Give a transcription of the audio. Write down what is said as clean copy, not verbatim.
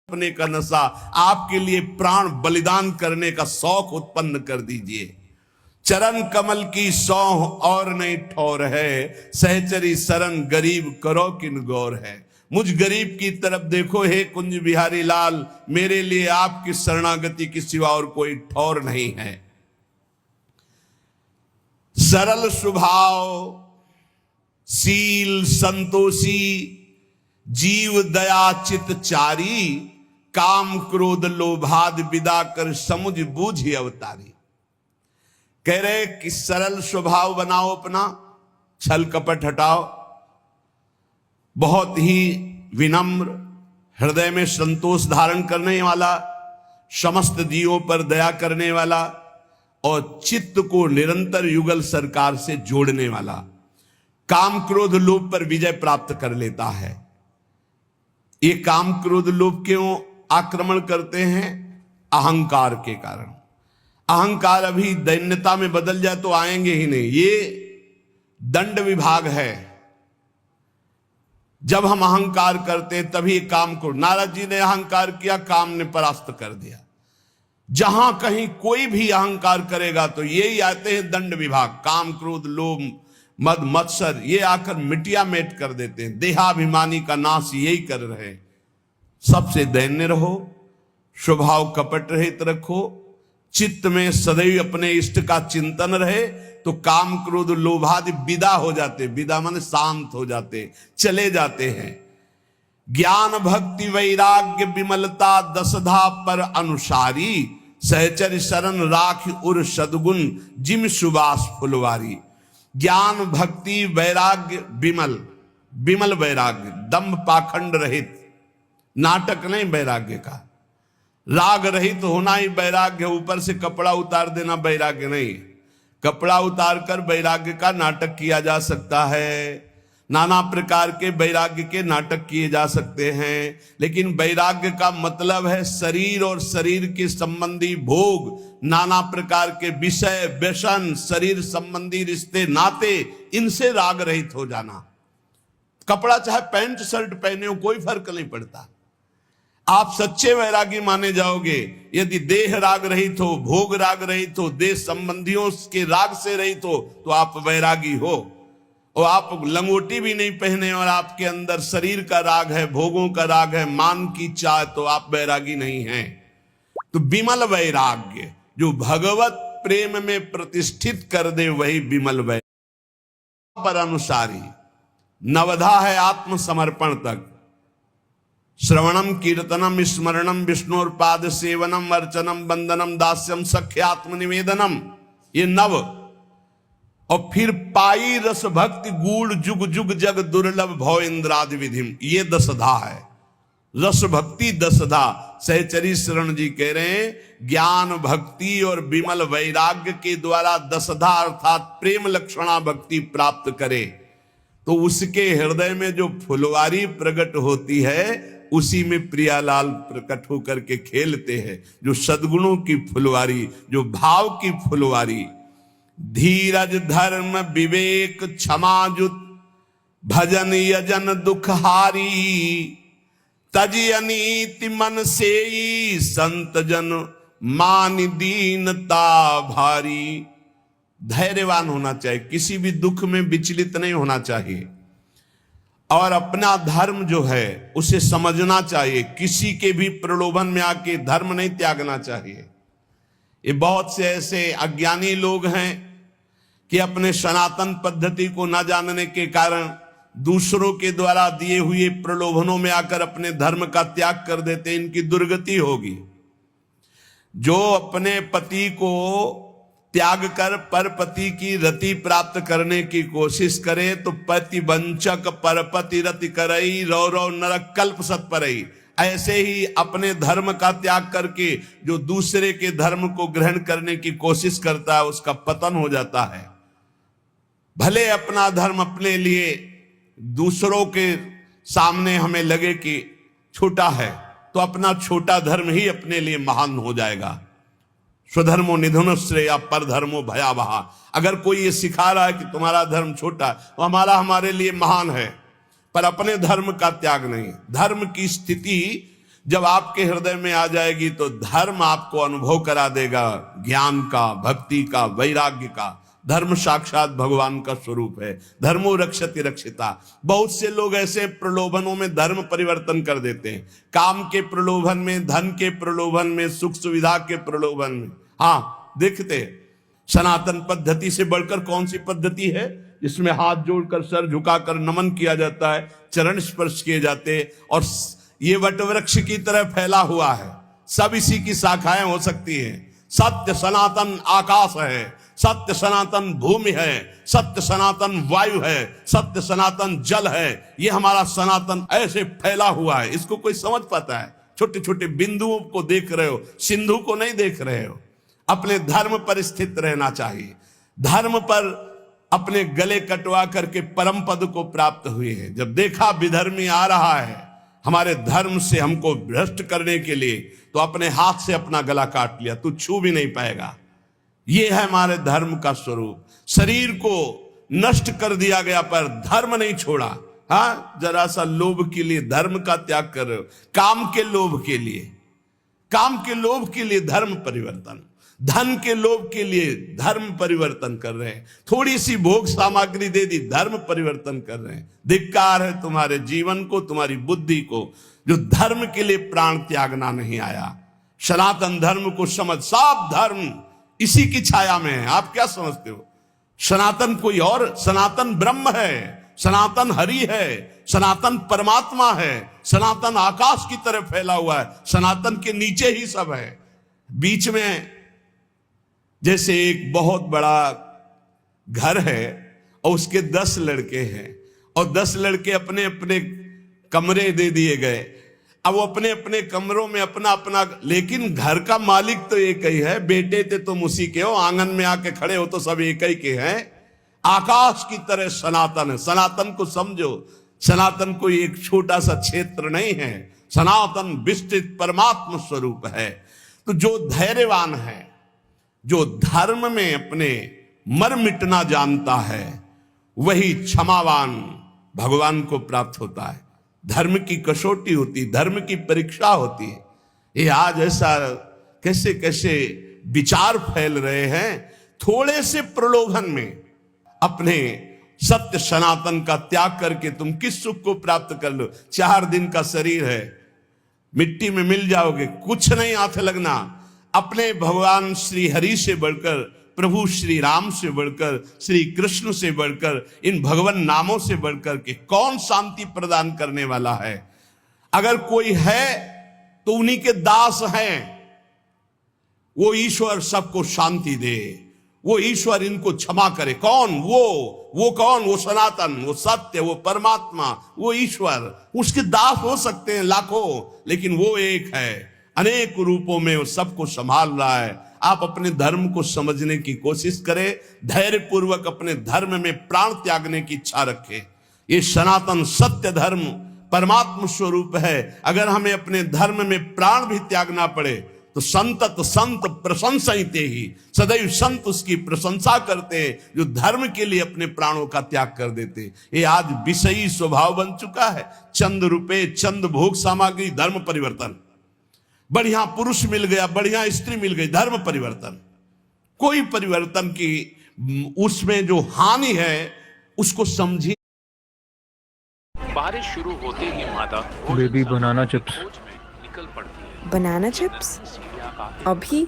अपने का नशा, आपके लिए प्राण बलिदान करने का शौक उत्पन्न कर दीजिए। चरण कमल की सौह और नहीं ठौर है, सहचरी शरण गरीब करो किन गौर है। मुझ गरीब की तरफ देखो हे कुंज बिहारी लाल, मेरे लिए आपकी शरणागति के सिवा और कोई ठौर नहीं है। सरल स्वभाव, शील संतोषी, जीव दया चित चारी, काम क्रोध लोभाद विदा कर समुझ बूझ अवतारी। कह रहे कि सरल स्वभाव बनाओ अपना, छल कपट हटाओ, बहुत ही विनम्र, हृदय में संतोष धारण करने वाला, समस्त जीवों पर दया करने वाला और चित्त को निरंतर युगल सरकार से जोड़ने वाला। काम क्रोध लोभ पर विजय प्राप्त कर लेता है। ये काम क्रोध लोभ क्यों आक्रमण करते हैं? अहंकार के कारण। अहंकार अभी दैन्यता में बदल जाए तो आएंगे ही नहीं। ये दंड विभाग है। जब हम अहंकार करते तभी काम को, नारद जी ने अहंकार किया, काम ने परास्त कर दिया। जहां कहीं कोई भी अहंकार करेगा तो यही आते हैं दंड विभाग, काम क्रोध लोभ मद मत्सर, ये आकर मिटिया मेट कर देते हैं। देहाभिमानी का नाश यही कर रहे। सबसे दैन्य रहो, स्वभाव कपट रहित रखो, चित्त में सदैव अपने इष्ट का चिंतन रहे तो काम क्रोध लोभादि विदा हो जाते। विदा माने शांत हो जाते, चले जाते हैं। ज्ञान भक्ति वैराग्य विमलता दसधा पर अनुसारी, सहचर शरण राख उर सदगुण जिम सुबास फुलवारी। ज्ञान भक्ति वैराग्य विमल, विमल वैराग्य, दंभ पाखंड रहित, नाटक नहीं वैराग्य का, राग रहित होना ही वैराग्य। ऊपर से कपड़ा उतार देना वैराग्य नहीं। कपड़ा उतार कर वैराग्य का नाटक किया जा सकता है, नाना प्रकार के वैराग्य के नाटक किए जा सकते हैं, लेकिन वैराग्य का मतलब है शरीर और शरीर के संबंधी भोग, नाना प्रकार के विषय व्यसन, शरीर संबंधी रिश्ते नाते, इनसे राग रहित हो जाना। कपड़ा चाहे पैंट शर्ट पहने हो, कोई फर्क नहीं पड़ता। आप सच्चे वैरागी माने जाओगे यदि देह राग रहित हो, भोग राग रहित हो, देह संबंधियों के राग से रहित हो तो आप वैरागी हो। और आप लंगोटी भी नहीं पहने और आपके अंदर शरीर का राग है, भोगों का राग है, मान की चाह, तो आप वैरागी नहीं हैं। तो विमल वैराग्य जो भगवत प्रेम में प्रतिष्ठित कर दे वही विमल वैराग्य। पर अनुसारी नवधा है आत्मसमर्पण तक। श्रवणम कीर्तनम स्मरणम विष्णुर्पाद सेवनम अर्चनम वंदनम दास्यम सख्यात्म निवेदनम, ये नव। और फिर पाई रस भक्ति गूढ़ जुग जुग जग दुर्लभ भव इंद्रादि विधिम, ये दसधा है। रस भक्ति दसधा। सहचरी शरण जी कह रहे हैं ज्ञान भक्ति और विमल वैराग्य के द्वारा दसधा अर्थात प्रेम लक्षणा भक्ति प्राप्त करे तो उसके हृदय में जो फुलवारी प्रकट होती है उसी में प्रियालाल प्रकट होकर के खेलते हैं। जो सद्गुणों की फुलवारी, जो भाव की फुलवारी, धीरज धर्म विवेक क्षमाजुत भजन यजन दुखहारी, तजी अनीति मन सेई संत जन मान दीनता भारी। धैर्यवान होना चाहिए, किसी भी दुख में विचलित नहीं होना चाहिए और अपना धर्म जो है उसे समझना चाहिए। किसी के भी प्रलोभन में आके धर्म नहीं त्यागना चाहिए। ये बहुत से ऐसे अज्ञानी लोग हैं कि अपने सनातन पद्धति को न जानने के कारण दूसरों के द्वारा दिए हुए प्रलोभनों में आकर अपने धर्म का त्याग कर देते। इनकी दुर्गति होगी। जो अपने पति को त्याग कर परपति की रति प्राप्त करने की कोशिश करे तो पति वंचक परपति रति करई, रौ रौ नरक कल्प सत्परई। ऐसे ही अपने धर्म का त्याग करके जो दूसरे के धर्म को ग्रहण करने की कोशिश करता है उसका पतन हो जाता है। भले अपना धर्म अपने लिए दूसरों के सामने हमें लगे कि छोटा है तो अपना छोटा धर्म ही अपने लिए महान हो जाएगा। स्वधर्मो निधन श्रेय पर धर्मो भयावह। अगर कोई ये सिखा रहा है कि तुम्हारा धर्म छोटा तो हमारे लिए महान है, पर अपने धर्म का त्याग नहीं। धर्म की स्थिति जब आपके हृदय में आ जाएगी तो धर्म आपको अनुभव करा देगा ज्ञान का, भक्ति का, वैराग्य का। धर्म साक्षात भगवान का स्वरूप है। धर्मो रक्षति रक्षिता। बहुत से लोग ऐसे प्रलोभनों में धर्म परिवर्तन कर देते हैं, काम के प्रलोभन में, धन के प्रलोभन में, सुख सुविधा के प्रलोभन में। हाँ, देखते सनातन पद्धति से बढ़कर कौन सी पद्धति है जिसमें हाथ जोड़कर, सर झुकाकर नमन किया जाता है, चरण स्पर्श किए जाते, और ये वटवृक्ष की तरह फैला हुआ है। सब इसी की शाखाएं हो सकती हैं। सत्य सनातन आकाश है, सत्य सनातन भूमि है, सत्य सनातन वायु है, सत्य सनातन जल है। ये हमारा सनातन ऐसे फैला हुआ है। इसको कोई समझ पाता है? छोटे छोटे बिंदुओं को देख रहे हो, सिंधु को नहीं देख रहे हो। अपने धर्म पर स्थित रहना चाहिए। धर्म पर अपने गले कटवा करके परम पद को प्राप्त हुए हैं। जब देखा विधर्मी आ रहा है हमारे धर्म से हमको भ्रष्ट करने के लिए, तो अपने हाथ से अपना गला काट लिया, तू छू भी नहीं पाएगा। यह है हमारे धर्म का स्वरूप। शरीर को नष्ट कर दिया गया पर धर्म नहीं छोड़ा। हाँ, जरा सा लोभ के लिए धर्म का त्याग कर रहे हो, काम के लोभ के लिए, काम के लोभ के लिए धर्म परिवर्तन, धन के लोभ के लिए धर्म परिवर्तन कर रहे हैं। थोड़ी सी भोग सामग्री दे दी, धर्म परिवर्तन कर रहे हैं। धिक्कार है तुम्हारे जीवन को, तुम्हारी बुद्धि को, जो धर्म के लिए प्राण त्यागना नहीं आया। सनातन धर्म को समझ। सब धर्म इसी की छाया में है। आप क्या समझते हो? सनातन कोई और, सनातन ब्रह्म है, सनातन हरि है, सनातन परमात्मा है, सनातन आकाश की तरह फैला हुआ है। सनातन के नीचे ही सब है। बीच में जैसे एक बहुत बड़ा घर है और उसके 10 लड़के हैं, और 10 लड़के अपने अपने कमरे दे दिए गए। अब वो अपने अपने कमरों में अपना अपना, लेकिन घर का मालिक तो एक ही है। बेटे थे तुम उसी के हो, आंगन में आके खड़े हो तो सब एक ही के हैं। आकाश की तरह सनातन है। सनातन को समझो। सनातन कोई एक छोटा सा क्षेत्र नहीं है। सनातन विस्तृत परमात्मा स्वरूप है। तो जो धैर्यवान है, जो धर्म में अपने मर मिटना जानता है, वही क्षमावान भगवान को प्राप्त होता है। धर्म की कसौटी होती, धर्म की परीक्षा होती है। ये आज ऐसा कैसे कैसे विचार फैल रहे हैं। थोड़े से प्रलोभन में अपने सत्य सनातन का त्याग करके तुम किस सुख को प्राप्त कर लो? 4 दिन का शरीर है, मिट्टी में मिल जाओगे, कुछ नहीं हाथ लगना। अपने भगवान श्री हरि से बढ़कर, प्रभु श्री राम से बढ़कर, श्री कृष्ण से बढ़कर, इन भगवान नामों से बढ़कर के कौन शांति प्रदान करने वाला है? अगर कोई है तो उन्हीं के दास हैं। वो ईश्वर सबको शांति दे, वो ईश्वर इनको क्षमा करे। कौन? वो कौन? वो सनातन, वो सत्य, वो परमात्मा, वो ईश्वर। उसके दास हो सकते हैं लाखों, लेकिन वो एक है, अनेक रूपों में वो सबको संभाल रहा है। आप अपने धर्म को समझने की कोशिश करें, धैर्य पूर्वक अपने धर्म में प्राण त्यागने की इच्छा रखें। ये सनातन सत्य धर्म परमात्मा स्वरूप है। अगर हमें अपने धर्म में प्राण भी त्यागना पड़े तो संतत संत प्रशंसते ही, सदैव संत उसकी प्रशंसा करते हैं जो धर्म के लिए अपने प्राणों का त्याग कर देते। ये आज विषयी स्वभाव बन चुका है। चंद रुपए, चंद भोग सामग्री, धर्म परिवर्तन। बढ़िया पुरुष मिल गया, बढ़िया स्त्री मिल गई, धर्म परिवर्तन। कोई परिवर्तन की उसमें जो हानि है उसको समझिए। बारिश शुरू होते ही मादा बेबी बनाना चिप्स निकल पड़ती है। बनाना चिप्स अभी?